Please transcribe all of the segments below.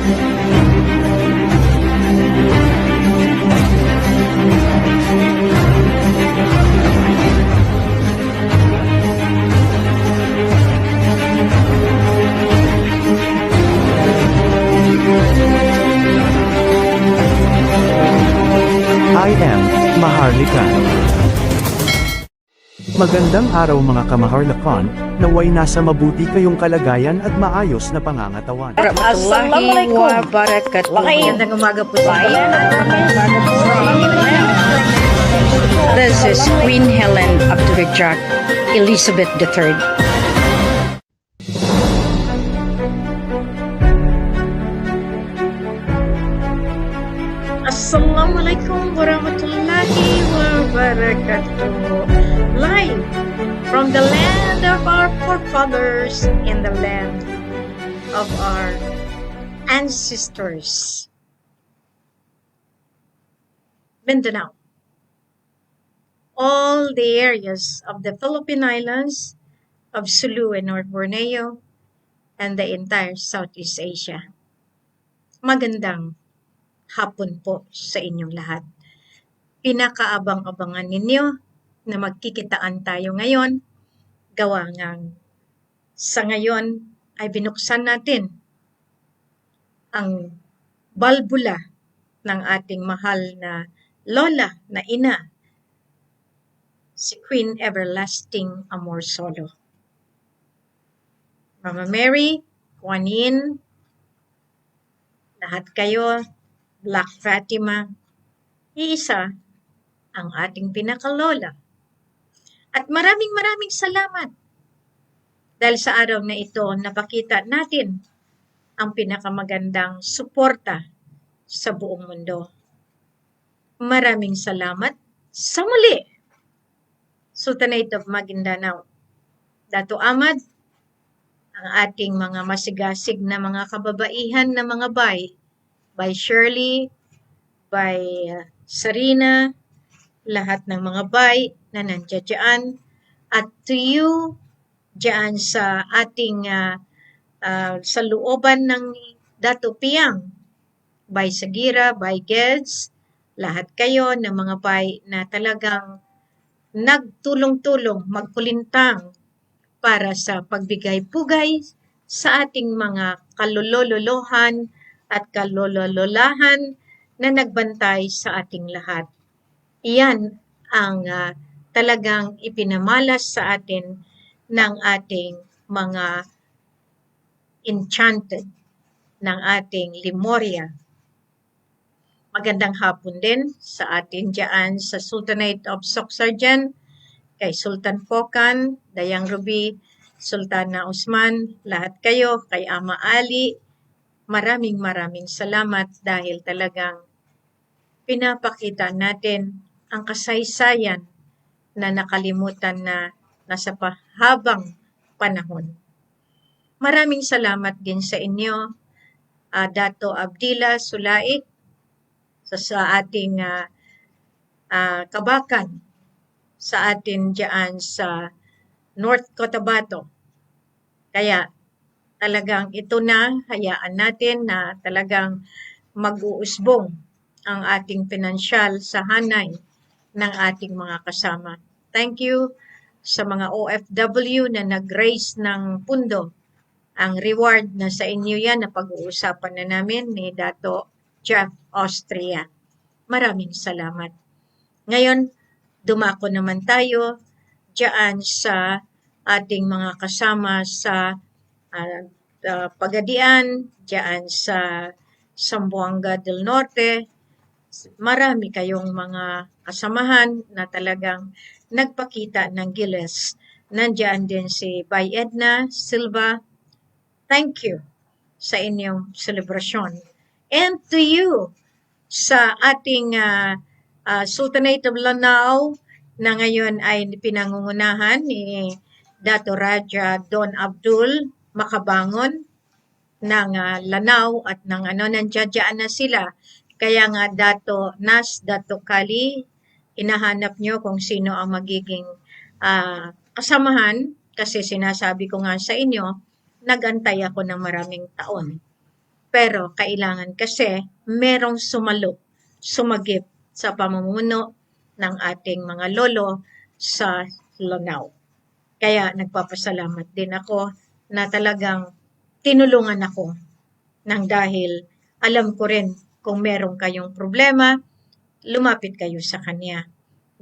I am Maharlika. Magandang araw mga kamaharlakan, naway nasa mabuti kayong kalagayan at maayos na pangangatawan. Warahmatullahi wabarakatuh. Magandang umaga po sa inyo. This is Queen Helen Abdurrajak Elizabeth III. Assalamualaikum warahmatullahi wabarakatuh. Live from the land of our forefathers and the land of our ancestors. Mindanao. All the areas of the Philippine Islands, of Sulu and North Borneo, and the entire Southeast Asia. Magandang hapon po sa inyong lahat. Pinakaabang-abangan ninyo na magkikitaan tayo ngayon. Gawa ngang sa ngayon ay binuksan natin ang balbula ng ating mahal na lola na ina, si Queen Everlasting Amorsolo. Mama Mary, Kuan Yin, lahat kayo, Black Fatima, iisa ang ating pinakalola. At maraming salamat dahil sa araw na ito napakita natin ang pinakamagandang suporta sa buong mundo. Maraming salamat sa muli, Sultanate of Maguindanao, Dato' Ahmad, ang ating mga masigasig na mga kababaihan na mga bay, by Shirley, by Sarina, lahat ng mga bay na nandiyan dyan, at to you dyan sa ating sa looban ng Dato' Piang, by Sagira, by Geds, lahat kayo ng mga bay na talagang nagtulong-tulong, magkulintang para sa pagbigay-pugay sa ating mga kalulololohan at kalololahan na nagbantay sa ating lahat. Iyan ang talagang ipinamalas sa atin ng ating mga enchanted, ng ating Lemuria. Magandang hapon din sa atin dyan sa Sultanate of Soxarjan, kay Sultan Pokan, Dayang Ruby, Sultana Usman, lahat kayo, kay Ama Ali. Maraming salamat dahil talagang pinapakita natin ang kasaysayan na nakalimutan na nasa pahabang panahon. Maraming salamat din sa inyo, Dato' Abdila Sulaik, sa ating kabakan, sa atin dyan sa North Cotabato. Kaya talagang ito na, hayaan natin na talagang mag-uusbong ang ating pinansyal sa hanay ng ating mga kasama. Thank you sa mga OFW na nag-raise ng pundo. Ang reward na sa inyo yan na pag-uusapan na namin ni Dato' Jeff Austria. Maraming salamat. Ngayon, dumako naman tayo dyan sa ating mga kasama sa Pagadian, dyan sa Zamboanga del Norte. Marami kayong mga kasamahan na talagang nagpakita ng giles. Nandiyan din si Bay Edna Silva. Thank you sa inyong selebrasyon. And to you, sa ating Sultanate of Lanao, na ngayon ay pinangungunahan ni Dato' Raja Don Abdul Makabangon ng Lanao at ng nandiyan na sila. Kaya nga Dato' Nas, Dato' Kali, hinahanap nyo kung sino ang magiging kasamahan kasi sinasabi ko nga sa inyo, nagantay ako ng maraming taon. Pero kailangan kasi merong sumagip sa pamumuno ng ating mga lolo sa Lanao. Kaya nagpapasalamat din ako na talagang tinulungan ako nang dahil alam ko rin kung meron kayong problema, lumapit kayo sa kanya.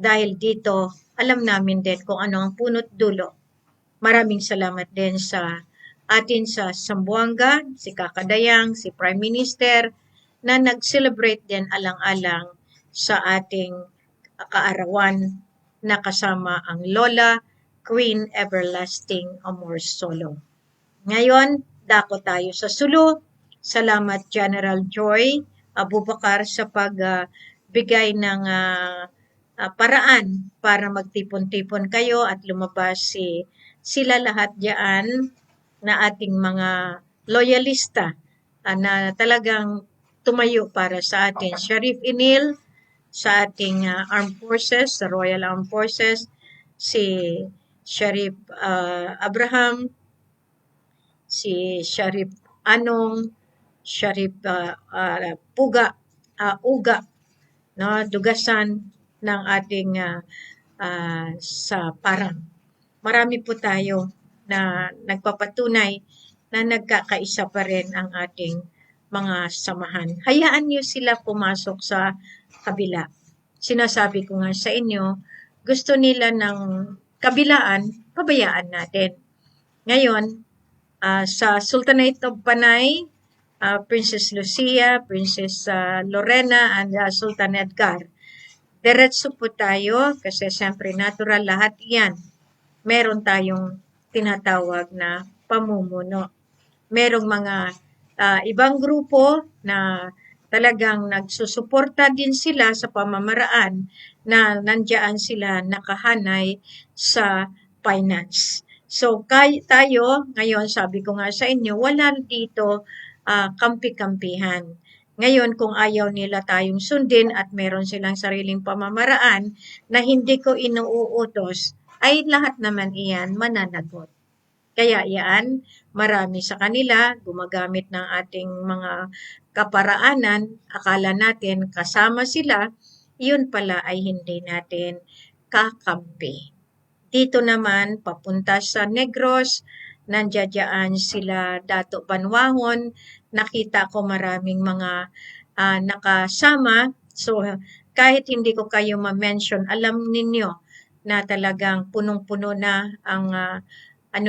Dahil dito, alam namin din kung ano ang punot dulo. Maraming salamat din sa atin sa Zamboanga, si Kakadayang, si Prime Minister, na nag-celebrate din alang-alang sa ating kaarawan na kasama ang Lola Queen Everlasting Amor Solo. Ngayon, dako tayo sa Sulu. Salamat General Joy Abubakar sa pagbigay ng paraan para magtipon-tipon kayo at lumabas sila lahat diyan na ating mga loyalista na talagang tumayo para sa atin. Sheriff Inil sa ating Armed Forces, sa Royal Armed Forces, si Sheriff Abraham, si Sheriff Anong, Sheriff Uga, no, Dugasan ng ating sa Parang. Marami po tayo na nagpapatunay na nagkakaisa pa rin ang ating mga samahan. Hayaan niyo sila pumasok sa kabila. Sinasabi ko nga sa inyo, gusto nila ng kabilaan, pabayaan natin. Ngayon, sa Sultanate of Panay, Princess Lucia, Princess Lorena, and Sultan Edgar. Diretso po tayo kasi siyempre natural lahat yan. Meron tayong tinatawag na pamumuno. Merong mga ibang grupo na talagang nagsusuporta din sila sa pamamaraan na nandiyan sila nakahanay sa finance. So tayo, ngayon sabi ko nga sa inyo, wala dito kampi-kampihan. Ngayon, kung ayaw nila tayong sundin at meron silang sariling pamamaraan na hindi ko inuutos, ay lahat naman iyan mananagot. Kaya yan, marami sa kanila gumagamit ng ating mga kaparaanan, akala natin kasama sila, yun pala ay hindi natin kakampi. Dito naman, papunta sa Negros, nandiyan sila Dato Banwahon, nakita ko maraming mga nakasama. So, kahit hindi ko kayo ma-mention, alam ninyo na talagang punong-puno na ang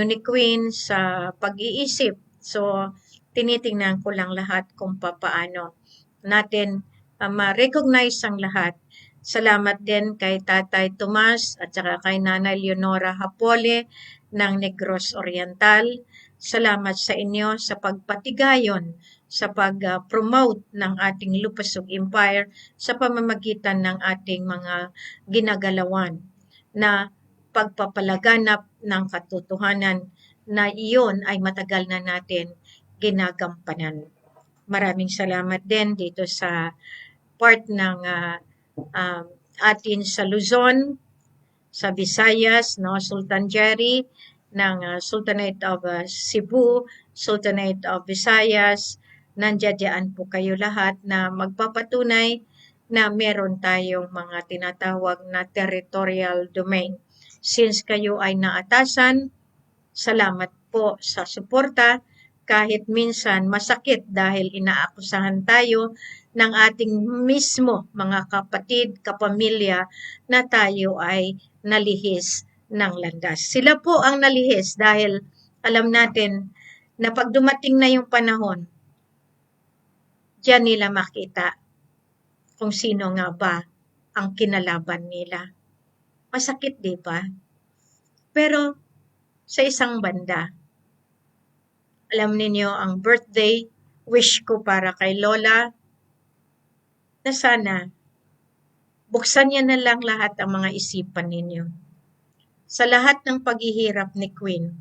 ni Queen sa pag-iisip. So, tinitingnan ko lang lahat kung papaano natin ma-recognize ang lahat. Salamat din kay Tatay Tomas at saka kay Nanay Leonora Hapole ng Negros Oriental. Salamat sa inyo sa pagpatigayon sa pag-promote ng ating Lupasug Empire sa pamamagitan ng ating mga ginagalawan na pagpapalaganap ng katotohanan na iyon ay matagal na natin ginagampanan. Maraming salamat din dito sa part ng atin sa Luzon, sa Visayas, no, Sultan Jerry ng Sultanate of Cebu, Sultanate of Visayas, nandiyan po kayo lahat na magpapatunay na meron tayong mga tinatawag na territorial domain. Since kayo ay naatasan, salamat po sa suporta kahit minsan masakit dahil inaakusahan tayo ng ating mismo mga kapatid, kapamilya na tayo ay nalihis ng landas. Sila po ang nalihis dahil alam natin na pag dumating na yung panahon, diyan nila makita kung sino nga ba ang kinalaban nila. Masakit, di ba? Pero sa isang banda, alam ninyo ang birthday wish ko para kay Lola na sana buksan niya na lang lahat ang mga isipan ninyo. Sa lahat ng paghihirap ni Queen,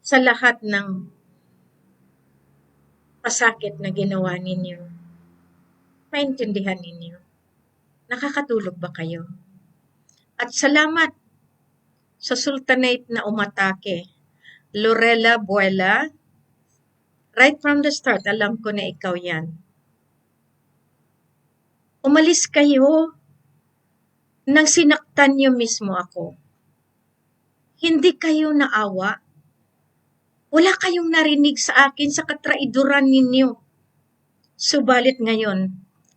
sa lahat ng pasakit na ginawa ninyo, maintindihan ninyo. Nakakatulog ba kayo? At salamat sa Sultanate na umatake. Lorela Buela, Right from the start, alam ko na ikaw yan. Umalis kayo nang sinaktan niyo mismo ako. Hindi kayo naawa. Wala kayong narinig sa akin sa katraiduran ninyo. Subalit ngayon,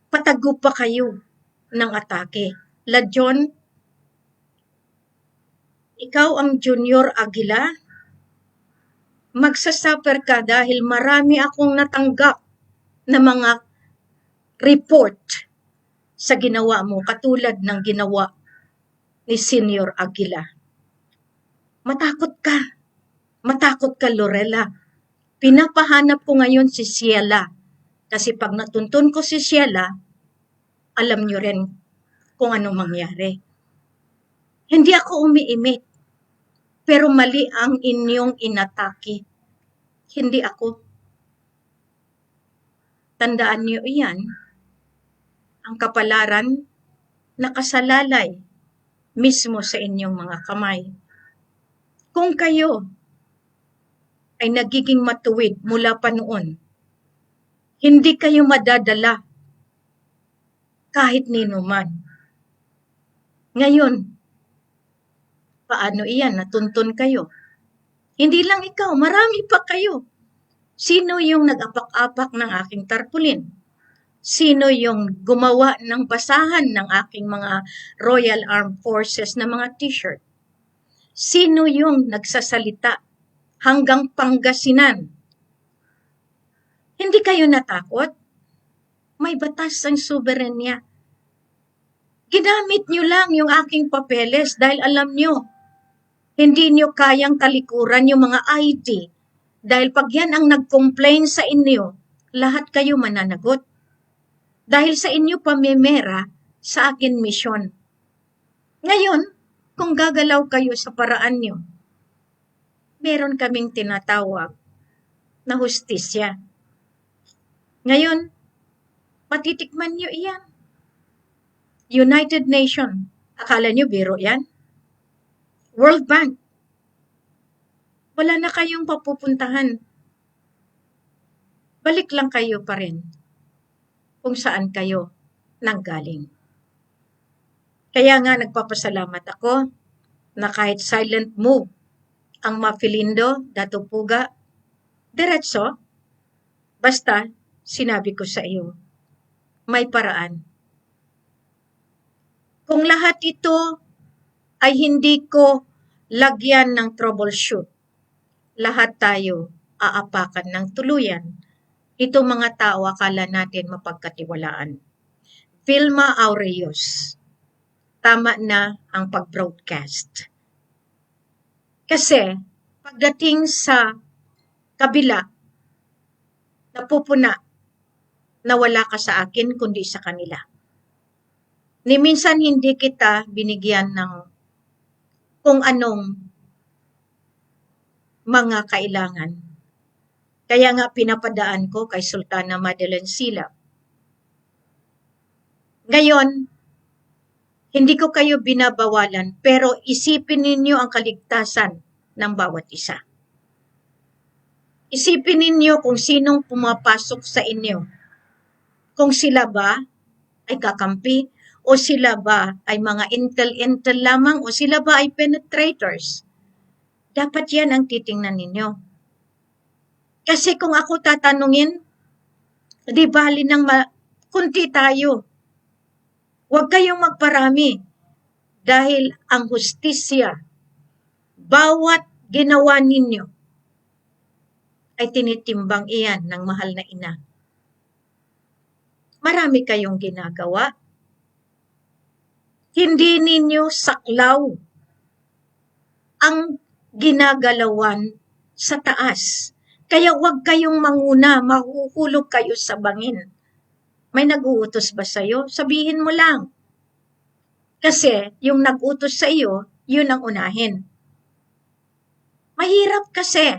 patago pa kayo ng atake. La John, ikaw ang Junior Aguila, magsasuffer ka dahil marami akong natanggap na mga report sa ginawa mo katulad ng ginawa ni Senior Aguila. Matakot ka Lorella. Pinapahanap ko ngayon si Ciela kasi pag natuntun ko si Ciela, alam nyo rin kung anong mangyari. Hindi ako umiimik, pero mali ang inyong inatake. Hindi ako. Tandaan niyo iyan, ang kapalaran nakasalalay mismo sa inyong mga kamay. Kung kayo ay nagiging matuwid mula pa noon, hindi kayo madadala kahit nino man. Ngayon, paano iyan? Natuntun kayo. Hindi lang ikaw, marami pa kayo. Sino yung nag-apak-apak ng aking tarpaulin? Sino yung gumawa ng basahan ng aking mga Royal Armed Forces na mga t-shirt? Sino yung nagsasalita hanggang Pangasinan? Hindi kayo natakot? May batas ang soberenya. Ginamit nyo lang yung aking papeles dahil alam nyo, hindi nyo kayang talikuran yung mga IT. Dahil pag yan ang nag-complain sa inyo, lahat kayo mananagot. Dahil sa inyo pamemera sa akin misyon. Ngayon, kung gagalaw kayo sa paraan nyo, meron kaming tinatawag na hustisya. Ngayon, matitikman nyo iyan. United Nations, akala nyo biro yan? World Bank, wala na kayong papupuntahan. Balik lang kayo pa rin kung saan kayo nanggaling. Kaya nga nagpapasalamat ako na kahit silent move ang Mafilindo, Dato Puga, diretso, basta sinabi ko sa iyo, may paraan. Kung lahat ito ay hindi ko lagyan ng troubleshoot, lahat tayo aapakan ng tuluyan. Itong mga tao akala natin mapagkatiwalaan. Vilma Aureos, tama na ang pag-broadcast. Kasi pagdating sa kabila, napupuna na wala ka sa akin kundi sa kanila. Ni minsan hindi kita binigyan ng kung anong mga kailangan. Kaya nga pinapadaan ko kay Sultana Madeleine Sila. Ngayon, hindi ko kayo binabawalan, pero isipin ninyo ang kaligtasan ng bawat isa. Isipin ninyo kung sinong pumapasok sa inyo. Kung sila ba ay kakampi, o sila ba ay mga intel-intel lamang, o sila ba ay penetrators. Dapat yan ang titingnan ninyo. Kasi kung ako tatanungin, di bali ng kunti tayo. Huwag kayong magparami dahil ang hustisya, bawat ginawa ninyo ay tinitimbang iyan ng mahal na ina. Marami kayong ginagawa. Hindi ninyo saklaw ang ginagalawan sa taas. Kaya huwag kayong manguna, mahuhulog kayo sa bangin. May nag-uutos ba sa'yo? Sabihin mo lang. Kasi yung nag-utos sa iyo, yun ang unahin. Mahirap kasi.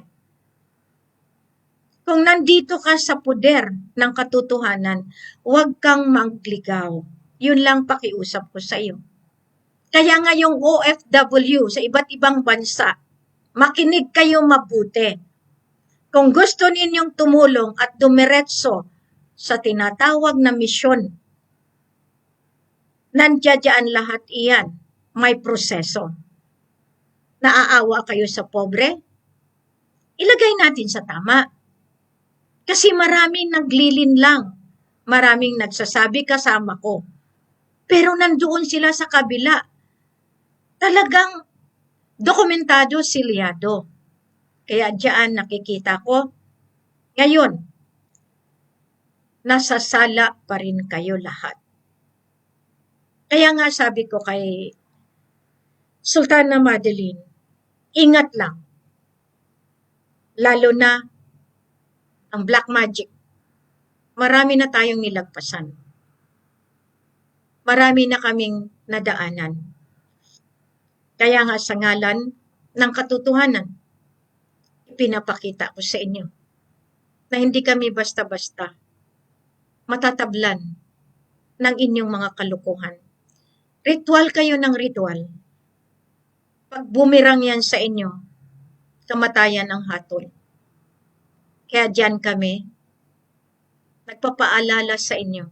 Kung nandito ka sa puder ng katotohanan, huwag kang magligaw. Yun lang pakiusap ko sa iyo. Kaya nga yung OFW sa iba't ibang bansa, makinig kayo mabuti. Kung gusto ninyong tumulong at dumiretso sa tinatawag na misyon, nandiyan lahat iyan. May proseso. Naaawa kayo sa pobre? Ilagay natin sa tama. Kasi maraming naglilin lang. Maraming nagsasabi kasama ko. Pero nandoon sila sa kabila. Talagang dokumentado, silyado. Kaya diyan nakikita ko, ngayon, nasa sala pa rin kayo lahat. Kaya nga sabi ko kay Sultana Madeline, ingat lang. Lalo na ang black magic. Marami na tayong nilagpasan. Marami na kaming nadaanan. Kaya nga sa ngalan ng katotohanan, ipinapakita ko sa inyo na hindi kami basta-basta matatablan ng inyong mga kalukuhan. Ritual kayo ng ritual. Pag bumirang yan sa inyo, kamatayan ang hatol. Kaya diyan kami, nagpapaalala sa inyo.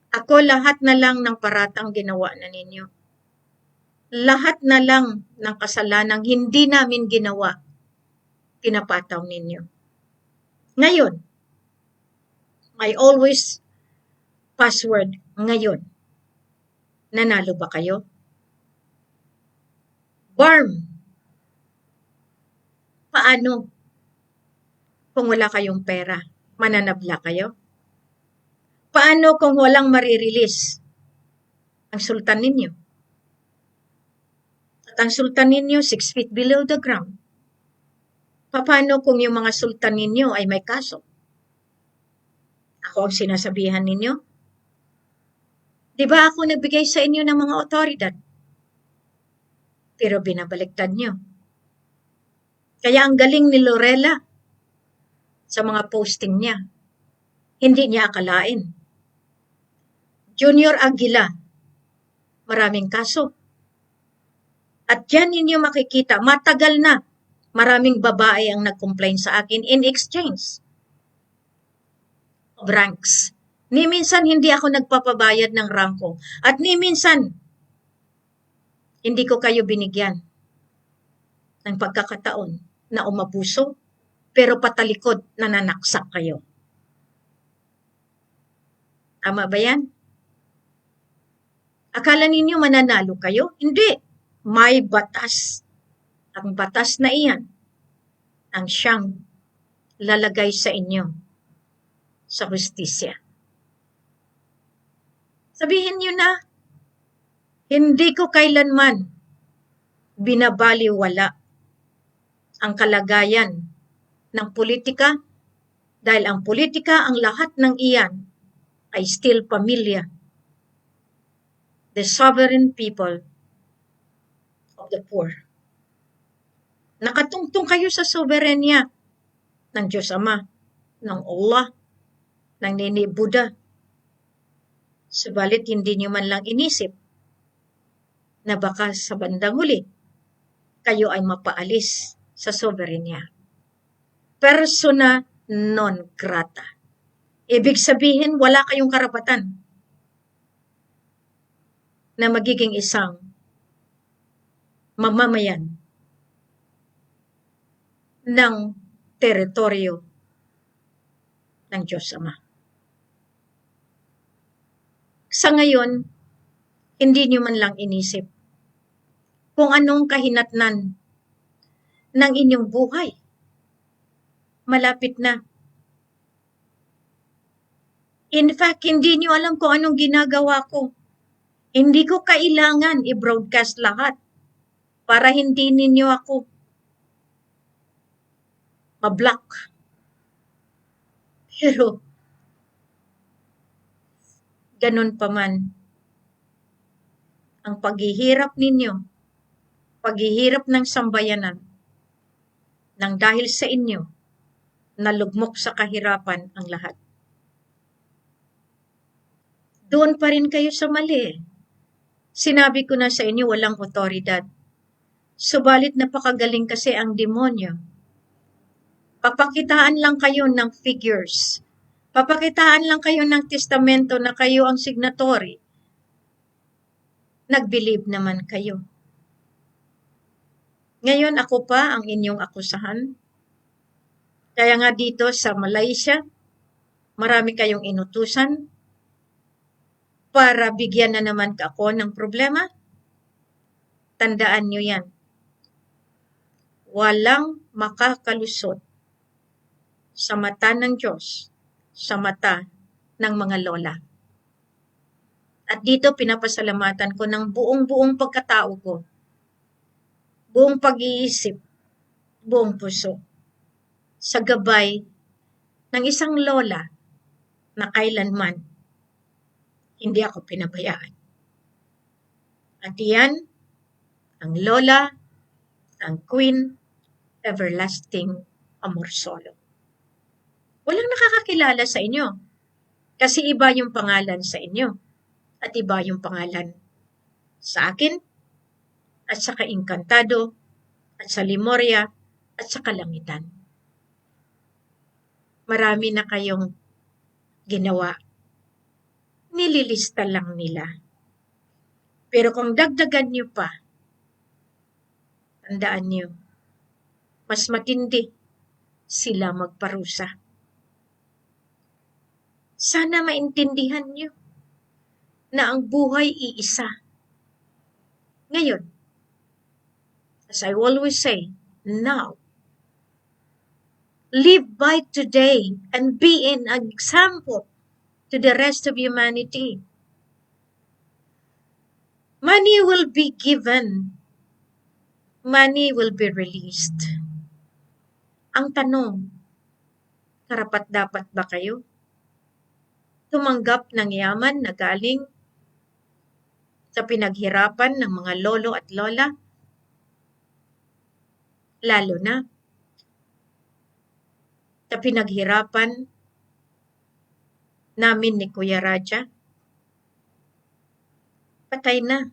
Ako lahat na lang ng paratang ginawa na ninyo. Lahat na lang ng kasalanang hindi namin ginawa, pinapataw ninyo. Ngayon, I always password ngayon. Nanalo ba kayo? Worm. Paano? Kung wala kayong pera, mananabla kayo? Paano kung walang marirelease ang sultan ninyo? At ang sultan ninyo 6 feet below the ground. Paano kung yung mga sultan ninyo ay may kaso? Ako ang sinasabihan ninyo? Di ba ako nagbigay sa inyo ng mga otoridad? Pero binabaliktad nyo. Kaya ang galing ni Lorella sa mga posting niya. Hindi niya akalain. Junior Aguila, maraming kaso. At yan ninyo makikita, matagal na maraming babae ang nag-complain sa akin in exchange of ranks. Ni minsan hindi ako nagpapabayad ng rangko. At ni minsan, hindi ko kayo binigyan ng pagkakataon na umabuso, pero patalikod nananaksak kayo. Tama ba yan? Akala ninyo mananalo kayo? Hindi. May batas. Ang batas na iyan ang siyang lalagay sa inyo sa hustisya. Sabihin nyo na, hindi ko kailanman binabaliwala ang kalagayan ng politika dahil ang politika, ang lahat ng iyan ay still pamilya. The sovereign people of the poor. Nakatungtong kayo sa soberenya ng Diyos Ama, ng Allah, ng Nini Buddha. Subalit hindi nyo man lang inisip na baka sa bandang huli, kayo ay mapaalis sa soberenya. Persona non grata. Ibig sabihin, wala kayong karapatan na magiging isang mamamayan ng teritoryo ng Diyos Ama. Sa ngayon, hindi nyo man lang inisip kung anong kahinatnan ng inyong buhay. Malapit na. In fact, hindi nyo alam kung anong ginagawa ko. Hindi ko kailangan i-broadcast lahat para hindi ninyo ako ma-block. Pero, ganun pa man, ang paghihirap ninyo, paghihirap ng sambayanan, nang dahil sa inyo, nalugmok sa kahirapan ang lahat. Doon pa rin kayo sa mali. Sinabi ko na sa inyo, walang otoridad. Subalit napakagaling kasi ang demonyo Papakitaan lang kayo ng figures. Papakitaan lang kayo ng testamento na kayo ang signatory. Nag-believe naman kayo. Ngayon ako pa ang inyong akusahan. Kaya nga dito sa Malaysia, marami kayong inutusan para bigyan na naman ako ng problema. Tandaan nyo yan. Walang makakalusot sa mata ng Diyos, sa mata ng mga lola. At dito pinapasalamatan ko ng buong pagkatao ko, buong pag-iisip, buong puso, sa gabay ng isang lola na kailanman hindi ako pinabayaan. At yan, ang lola, ang Queen Everlasting Amorsolo. Walang nakakakilala sa inyo kasi iba yung pangalan sa inyo at iba yung pangalan sa akin at sa Kaingkantado at sa Lemuria at sa Kalangitan. Marami na kayong ginawa. Nililista lang nila. Pero kung dagdagan nyo pa, tandaan nyo, mas matindi sila magparusa. Sana maintindihan nyo na ang buhay iisa. Ngayon, as I always say, now, live by today and be an example to the rest of humanity. Money will be given. Money will be released. Ang tanong, karapat-dapat ba kayo tumanggap ng yaman na galing sa pinaghirapan ng mga lolo at lola? Lalo na sa pinaghirapan namin ni Kuya Raja. Patay na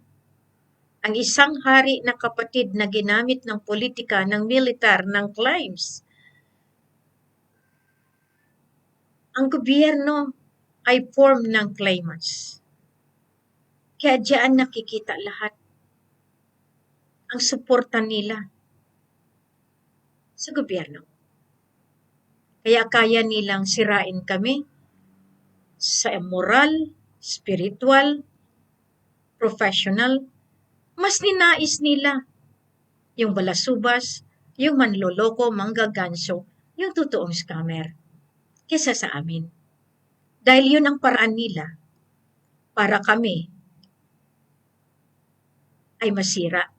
ang isang hari na kapatid na ginamit ng politika, ng militar, ng claims. Ang gobyerno ay form ng claimants. Kaya diyan nakikita lahat ang suporta nila sa gobyerno. Kaya kaya nilang sirain kami sa moral, spiritual, professional. Mas ninais nila yung balasubas, yung manloloko, manggaganso, yung totoong scammer, kesa sa amin. Dahil yun ang paraan nila para kami ay masira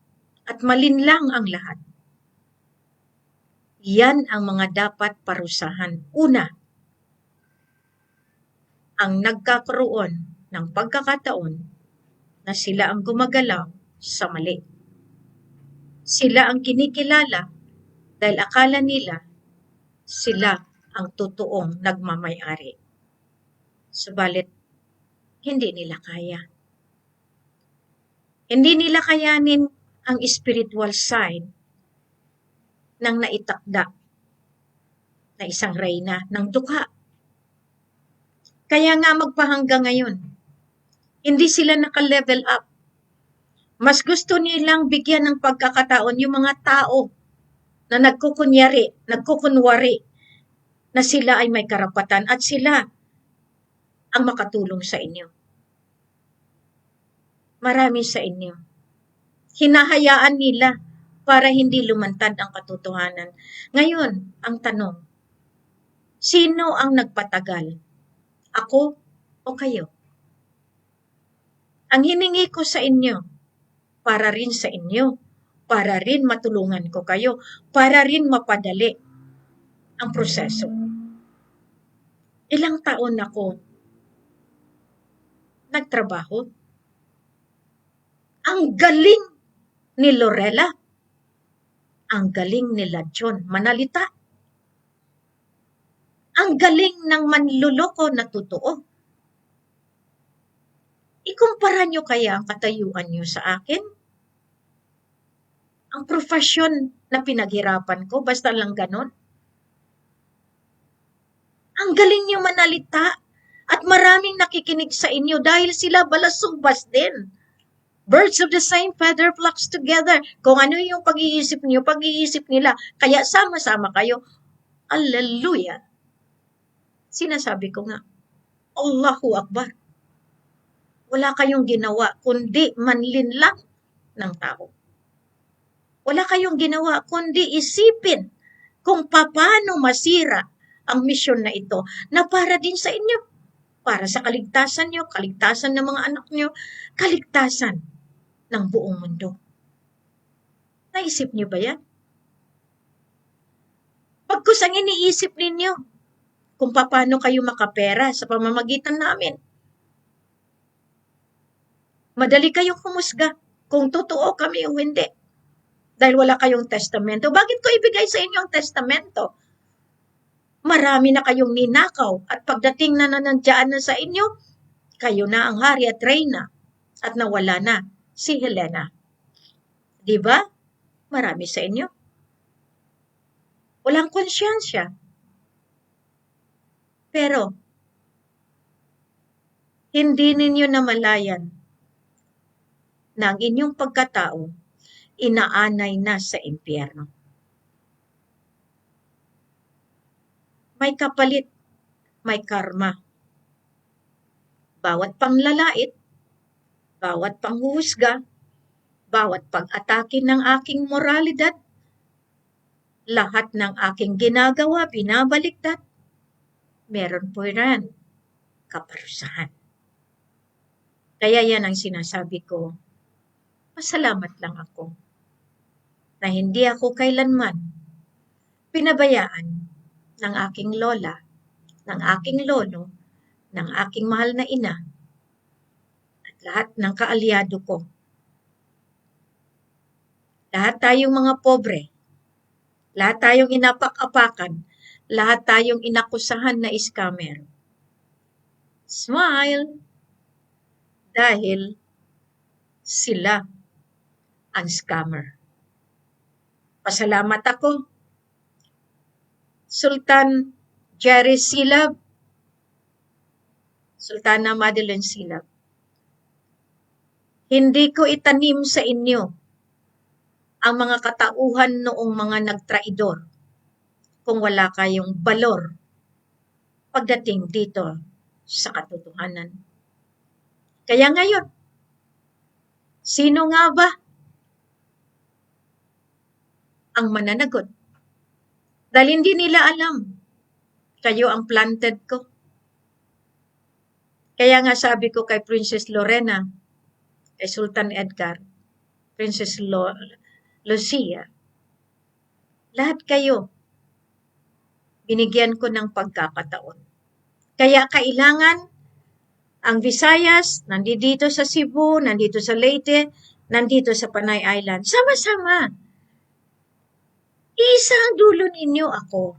at malinlang ang lahat. Yan ang mga dapat parusahan. Una, ang nagkakaroon ng pagkakataon na sila ang gumagalaw sa mali. Sila ang kinikilala dahil akala nila sila ang totoong nagmamay-ari. Subalit, hindi nila kaya. Hindi nila kayanin ang spiritual side ng naitakda na isang reyna ng dukha. Kaya nga magpahanggang ngayon, hindi sila naka-level up. Mas gusto nilang bigyan ng pagkakataon yung mga tao na nagkukunwari na sila ay may karapatan at sila ang makatulong sa inyo. Marami sa inyo. Hinahayaan nila para hindi lumantad ang katotohanan. Ngayon, ang tanong, sino ang nagpatagal? Ako o kayo? Ang hiningi ko sa inyo, para rin sa inyo, para rin matulungan ko kayo, para rin mapadali ang proseso. Ilang taon ako nagtrabaho. Ang galing ni Lorella. Ang galing nila John Manalita. Ang galing ng manluloko na totoo. Ikumpara nyo kaya ang katayuan nyo sa akin? Ang profesyon na pinaghirapan ko, basta lang ganon. Ang galing niyo manalita at maraming nakikinig sa inyo dahil sila balasubas din. Birds of the same feather flocks together. Kung ano yung pag-iisip niyo, pag-iisip nila. Kaya sama-sama kayo. Hallelujah! Sinasabi ko nga, Allahu Akbar. Wala kayong ginawa kundi manlinlang ng tao. Wala kayong ginawa kundi isipin kung paano masira ang misyon na ito na para din sa inyo. Para sa kaligtasan nyo, kaligtasan ng mga anak nyo, kaligtasan ng buong mundo. Naisip nyo ba yan? Pagkus ang iniisip ninyo kung paano kayo makapera sa pamamagitan namin. Madali kayong humusga kung totoo kami o hindi. Dahil wala kayong testamento. Bakit ko ibigay sa inyo ang testamento? Marami na kayong ninakaw at pagdating na nandiyan na sa inyo, kayo na ang hari at reyna at nawala na si Helena. Di ba? Marami sa inyo. Walang konsyensya. Pero, hindi ninyo namalayan na ang inyong pagkatao inaanay na sa impyerno. May kapalit, may karma. Bawat panglalait, bawat panghuhusga, bawat pag-atake ng aking moralidad, lahat ng aking ginagawa, binabaliktad, meron po rin kaparusahan. Kaya yan ang sinasabi ko, pasalamat lang ako na hindi ako kailanman pinabayaan ng aking lola, ng aking lolo, ng aking mahal na ina, at lahat ng kaalyado ko. Lahat tayong mga pobre, lahat tayong inapak-apakan, lahat tayong inakusahan na scammer. Smile! Dahil sila ang scammer. Pasalamat ako, Sultan Jerry Silab, Sultana Madeline Silab. Hindi ko itanim sa inyo ang mga katauhan noong mga nagtraidor kung wala kayong balor pagdating dito sa katotohanan. Kaya ngayon, sino nga ba ang mananagot? Dahil hindi nila alam, kayo ang planted ko. Kaya nga sabi ko kay Princess Lorena, kay Sultan Edgar, Princess Lucia, lahat kayo, binigyan ko ng pagkakataon. Kaya kailangan ang Visayas, nandito sa Cebu, nandito sa Leyte, nandito sa Panay Island, sama-sama. Isang dulo ninyo ako.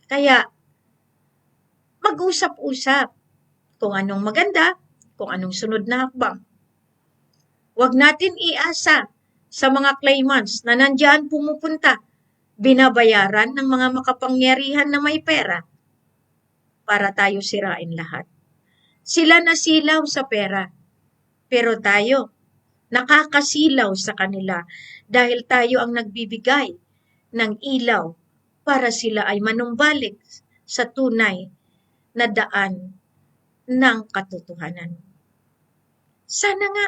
Kaya, mag-usap-usap kung anong maganda, kung anong sunod na hakbang. Huwag natin iasa sa mga claimants na nandyan pumupunta, binabayaran ng mga makapangyarihan na may pera para tayo sirain lahat. Sila nasilaw sa pera, pero tayo nakakasilaw sa kanila dahil tayo ang nagbibigay ng ilaw para sila ay manumbalik sa tunay na daan ng katotohanan. Sana nga,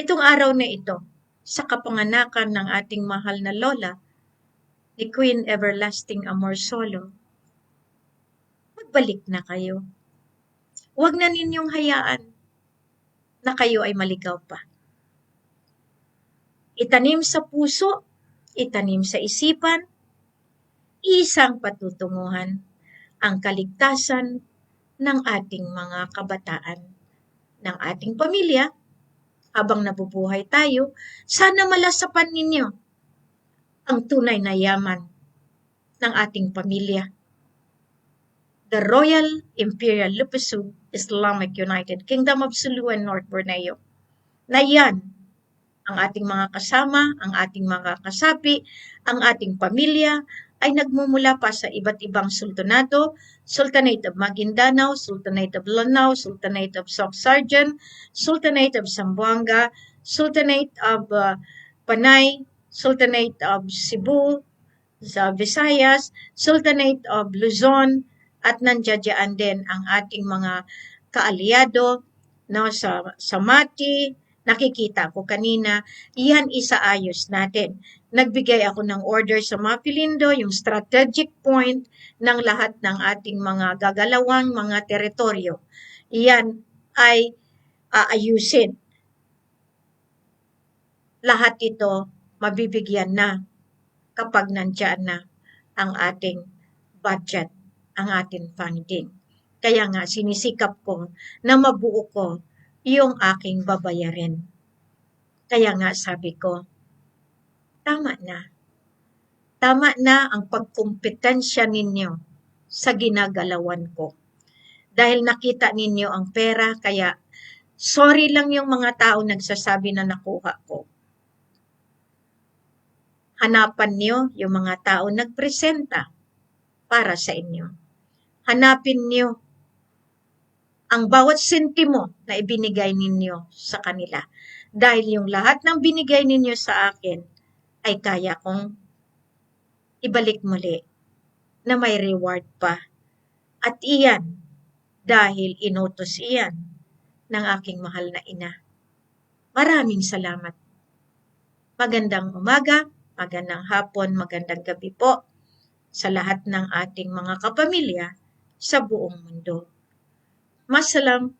itong araw na ito, sa kapanganakan ng ating mahal na Lola, ni Queen Everlasting Amorsolo, magbalik na kayo. Huwag na ninyong hayaan na kayo ay maligaw pa. Itanim sa puso, itanim sa isipan, isang patutunguhan, ang kaligtasan ng ating mga kabataan, ng ating pamilya. Habang nabubuhay tayo, sana malasapan ninyo ang tunay na yaman ng ating pamilya. The Royal Imperial Lupusub Islamic United Kingdom of Sulu and North Borneo. Na yan ang ating mga kasama, ang ating mga kasapi, ang ating pamilya, ay nagmumula pa sa iba't ibang sultanato, Sultanate of Maguindanao, Sultanate of Lanao, Sultanate of Sorsogon, Sultanate of Zamboanga, Sultanate of Panay, Sultanate of Cebu, sa Visayas, Sultanate of Luzon, at nandiyan din ang ating mga kaalyado, no, sa Mati, nakikita ko kanina, iyan isaayos natin. Nagbigay ako ng order sa Mapilindo, yung strategic point ng lahat ng ating mga gagalawang mga teritoryo. Iyan ay aayusin. Lahat ito mabibigyan na kapag nandiyan na ang ating budget, ang ating funding. Kaya nga sinisikap ko na mabuo ko yung aking babayarin. Kaya nga sabi ko, tama na. Tama na ang pagkumpetensya ninyo sa ginagalawan ko. Dahil nakita ninyo ang pera, kaya sorry lang yung mga tao nagsasabi na nakuha ko. Hanapan niyo yung mga tao nagpresenta para sa inyo. Hanapin niyo ang bawat sentimo na ibinigay ninyo sa kanila. Dahil yung lahat ng binigay ninyo sa akin ay kaya kong ibalik muli na may reward pa. At iyan, dahil inutos iyan ng aking mahal na ina. Maraming salamat. Magandang umaga, magandang hapon, magandang gabi po sa lahat ng ating mga kapamilya sa buong mundo. Masalam